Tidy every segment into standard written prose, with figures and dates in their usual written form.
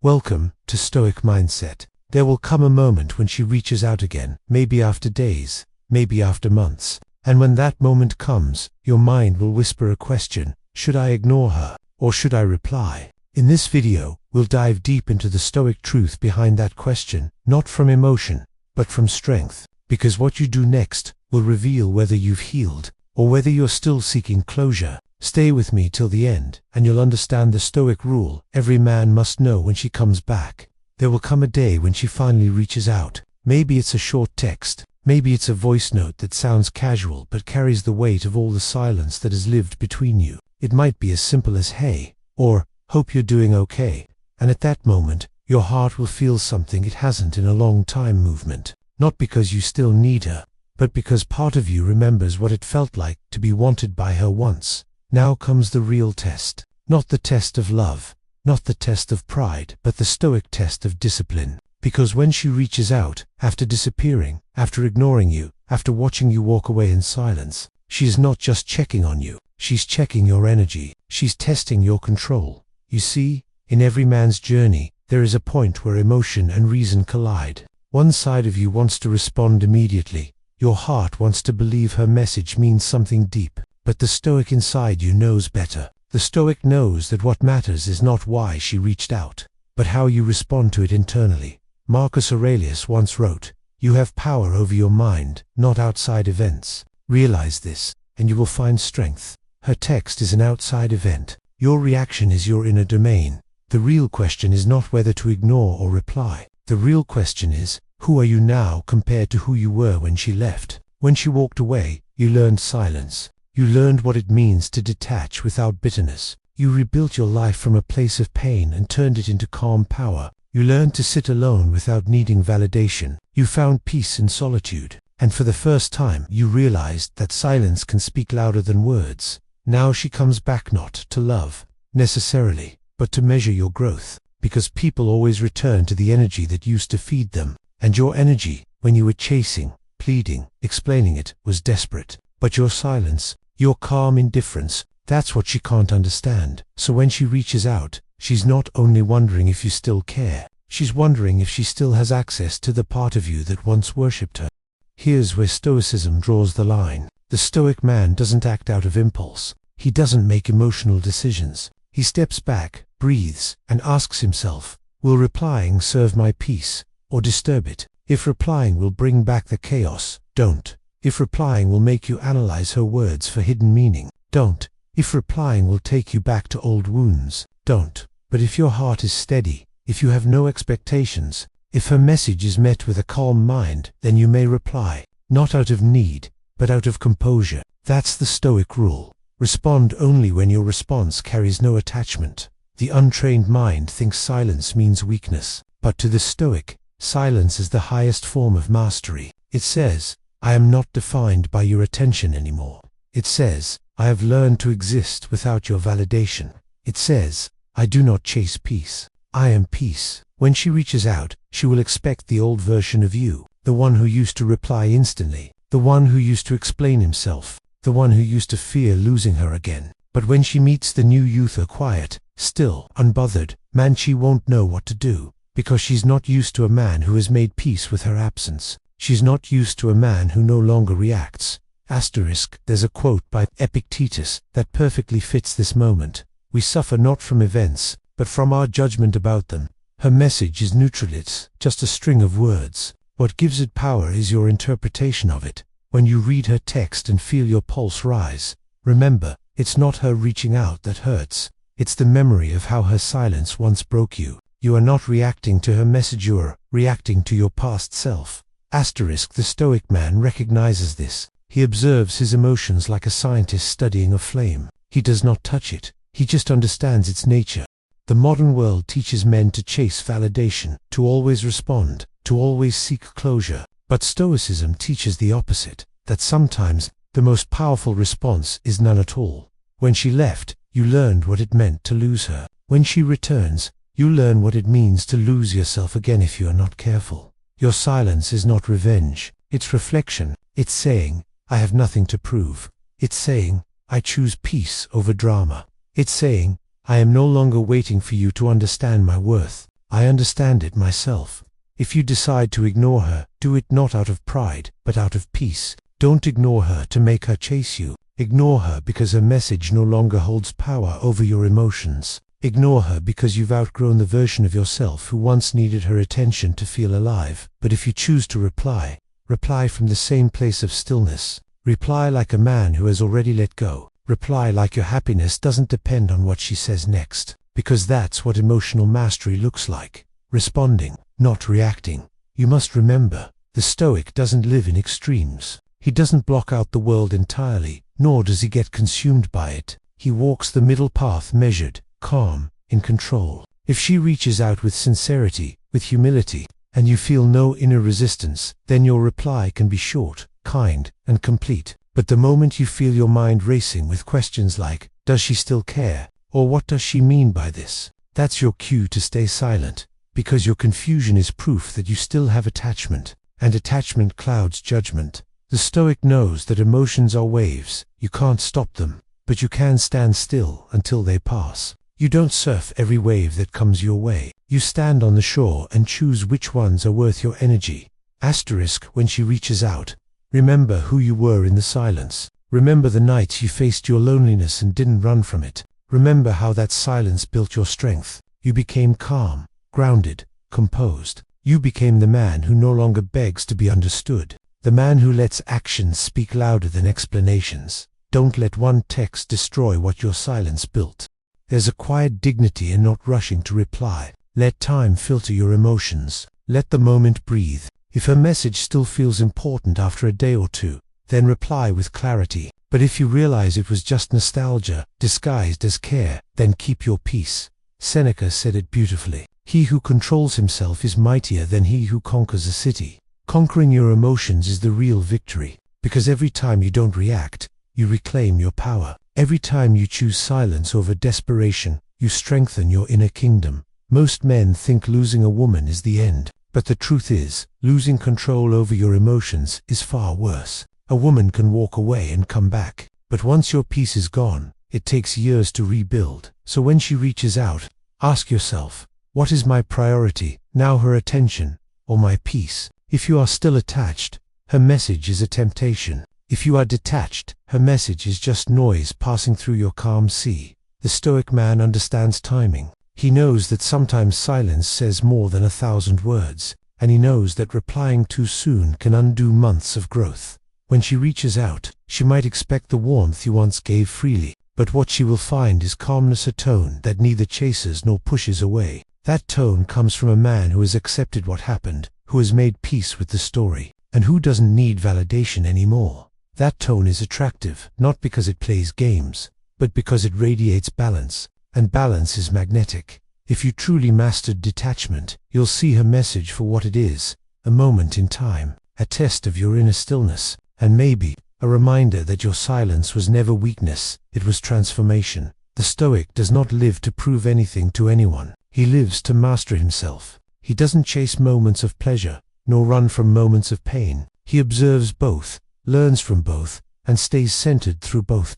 Welcome to Stoic Mindset. There will come a moment when she reaches out again, maybe after days, maybe after months. And when that moment comes, your mind will whisper a question: should I ignore her, or should I reply? In this video, we'll dive deep into the Stoic truth behind that question, not from emotion, but from strength. Because what you do next will reveal whether you've healed, or whether you're still seeking closure. Stay with me till the end, and you'll understand the Stoic rule every man must know when she comes back. There will come a day when she finally reaches out. Maybe it's a short text, maybe it's a voice note that sounds casual but carries the weight of all the silence that has lived between you. It might be as simple as "Hey," or "Hope you're doing okay." And at that moment, your heart will feel something it hasn't in a long time movement. Not because you still need her, but because part of you remembers what it felt like to be wanted by her once. Now comes the real test. Not the test of love, not the test of pride, but the Stoic test of discipline. Because when she reaches out, after disappearing, after ignoring you, after watching you walk away in silence, she is not just checking on you, she's checking your energy, she's testing your control. You see, in every man's journey, there is a point where emotion and reason collide. One side of you wants to respond immediately. Your heart wants to believe her message means something deep. But the Stoic inside you knows better. The Stoic knows that what matters is not why she reached out, but how you respond to it internally. Marcus Aurelius once wrote, "You have power over your mind, not outside events." Realize this, and you will find strength. Her text is an outside event. Your reaction is your inner domain. The real question is not whether to ignore or reply. The real question is, who are you now compared to who you were when she left? When she walked away, you learned silence. You learned what it means to detach without bitterness. You rebuilt your life from a place of pain and turned it into calm power. You learned to sit alone without needing validation. You found peace in solitude. And for the first time, you realized that silence can speak louder than words. Now she comes back not to love, necessarily, but to measure your growth. Because people always return to the energy that used to feed them. And your energy, when you were chasing, pleading, explaining it, was desperate. But your silence, your calm indifference, that's what she can't understand. So when she reaches out, she's not only wondering if you still care, she's wondering if she still has access to the part of you that once worshipped her. Here's where Stoicism draws the line. The Stoic man doesn't act out of impulse. He doesn't make emotional decisions. He steps back, breathes, and asks himself, will replying serve my peace, or disturb it? If replying will bring back the chaos, don't. If replying will make you analyze her words for hidden meaning, don't. If replying will take you back to old wounds, don't. But if your heart is steady, if you have no expectations, if her message is met with a calm mind, then you may reply, not out of need, but out of composure. That's the Stoic rule. Respond only when your response carries no attachment. The untrained mind thinks silence means weakness, but to the Stoic, silence is the highest form of mastery. It says, I am not defined by your attention anymore. It says, I have learned to exist without your validation. It says, I do not chase peace. I am peace. When she reaches out, she will expect the old version of you, the one who used to reply instantly, the one who used to explain himself, the one who used to fear losing her again. But when she meets the new Uther, quiet, still, unbothered, man, she won't know what to do, because she's not used to a man who has made peace with her absence. She's not used to a man who no longer reacts. There's a quote by Epictetus that perfectly fits this moment. We suffer not from events, but from our judgment about them. Her message is neutral, it's just a string of words. What gives it power is your interpretation of it. When you read her text and feel your pulse rise, remember, it's not her reaching out that hurts. It's the memory of how her silence once broke you. You are not reacting to her message, you are reacting to your past self. The Stoic man recognizes this. He observes his emotions like a scientist studying a flame. He does not touch it. He just understands its nature. The modern world teaches men to chase validation, to always respond, to always seek closure. But Stoicism teaches the opposite, that sometimes the most powerful response is none at all. When she left, you learned what it meant to lose her. When she returns, you learn what it means to lose yourself again if you are not careful. Your silence is not revenge, it's reflection. It's saying, I have nothing to prove. It's saying, I choose peace over drama. It's saying, I am no longer waiting for you to understand my worth. I understand it myself. If you decide to ignore her, do it not out of pride, but out of peace. Don't ignore her to make her chase you. Ignore her because her message no longer holds power over your emotions. Ignore her because you've outgrown the version of yourself who once needed her attention to feel alive. But if you choose to reply, reply from the same place of stillness. Reply like a man who has already let go. Reply like your happiness doesn't depend on what she says next. Because that's what emotional mastery looks like. Responding, not reacting. You must remember, the Stoic doesn't live in extremes. He doesn't block out the world entirely, nor does he get consumed by it. He walks the middle path, measured, calm, in control. If she reaches out with sincerity, with humility, and you feel no inner resistance, then your reply can be short, kind, and complete. But the moment you feel your mind racing with questions like, does she still care? Or what does she mean by this? That's your cue to stay silent, because your confusion is proof that you still have attachment, and attachment clouds judgment. The Stoic knows that emotions are waves. You can't stop them, but you can stand still until they pass. You don't surf every wave that comes your way. You stand on the shore and choose which ones are worth your energy. Asterisk, when she reaches out, remember who you were in the silence. Remember the nights you faced your loneliness and didn't run from it. Remember how that silence built your strength. You became calm, grounded, composed. You became the man who no longer begs to be understood. The man who lets actions speak louder than explanations. Don't let one text destroy what your silence built. There's a quiet dignity in not rushing to reply. Let time filter your emotions. Let the moment breathe. If her message still feels important after a day or two, then reply with clarity. But if you realize it was just nostalgia, disguised as care, then keep your peace. Seneca said it beautifully. He who controls himself is mightier than he who conquers a city. Conquering your emotions is the real victory, because every time you don't react, you reclaim your power. Every time you choose silence over desperation, you strengthen your inner kingdom. Most men think losing a woman is the end, but the truth is, losing control over your emotions is far worse. A woman can walk away and come back, but once your peace is gone, it takes years to rebuild. So when she reaches out, ask yourself, what is my priority, now her attention, or my peace? If you are still attached, her message is a temptation. If you are detached, her message is just noise passing through your calm sea. The Stoic man understands timing. He knows that sometimes silence says more than 1,000 words, and he knows that replying too soon can undo months of growth. When she reaches out, she might expect the warmth you once gave freely, but what she will find is calmness, a tone that neither chases nor pushes away. That tone comes from a man who has accepted what happened, who has made peace with the story, and who doesn't need validation anymore. That tone is attractive, not because it plays games, but because it radiates balance, and balance is magnetic. If you truly mastered detachment, you'll see her message for what it is, a moment in time, a test of your inner stillness, and maybe a reminder that your silence was never weakness, it was transformation. The Stoic does not live to prove anything to anyone. He lives to master himself. He doesn't chase moments of pleasure, nor run from moments of pain. He observes both, learns from both, and stays centered through both.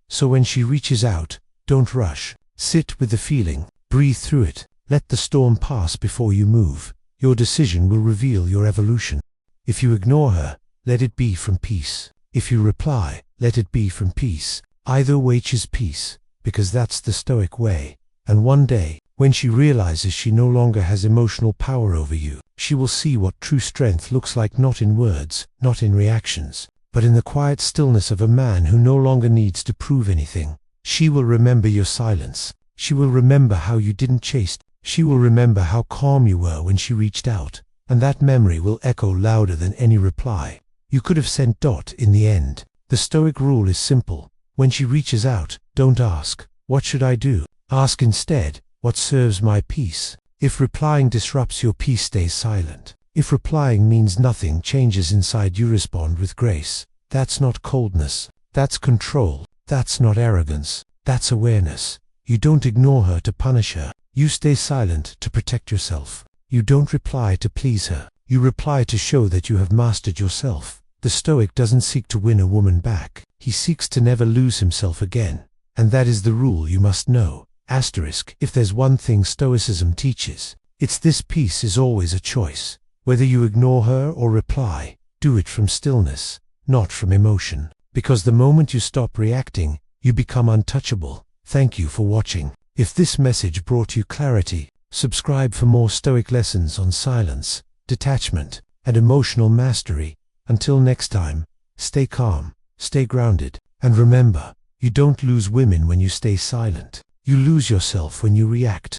So when she reaches out, don't rush. Sit with the feeling, breathe through it, let the storm pass before you move. Your decision will reveal your evolution. If you ignore her, let it be from peace. If you reply, let it be from peace. Either way is peace, because that's the Stoic way. And one day, when she realizes she no longer has emotional power over you, she will see what true strength looks like, not in words, not in reactions, but in the quiet stillness of a man who no longer needs to prove anything. She will remember your silence. She will remember how you didn't chase. She will remember how calm you were when she reached out, and that memory will echo louder than any reply. You could have sent. In the end, the Stoic rule is simple. When she reaches out, don't ask, what should I do? Ask instead, what serves my peace? If replying disrupts your peace, stay silent. If replying means nothing changes inside you, respond with grace. That's not coldness. That's control. That's not arrogance. That's awareness. You don't ignore her to punish her. You stay silent to protect yourself. You don't reply to please her. You reply to show that you have mastered yourself. The Stoic doesn't seek to win a woman back. He seeks to never lose himself again. And that is the rule you must know. Asterisk, if there's one thing Stoicism teaches, It's this peace is always a choice. Whether you ignore her or reply, do it from stillness, not from emotion. Because the moment you stop reacting, you become untouchable. Thank you for watching. If this message brought you clarity, subscribe for more Stoic lessons on silence, detachment, and emotional mastery. Until next time, stay calm, stay grounded, and remember, you don't lose women when you stay silent. You lose yourself when you react.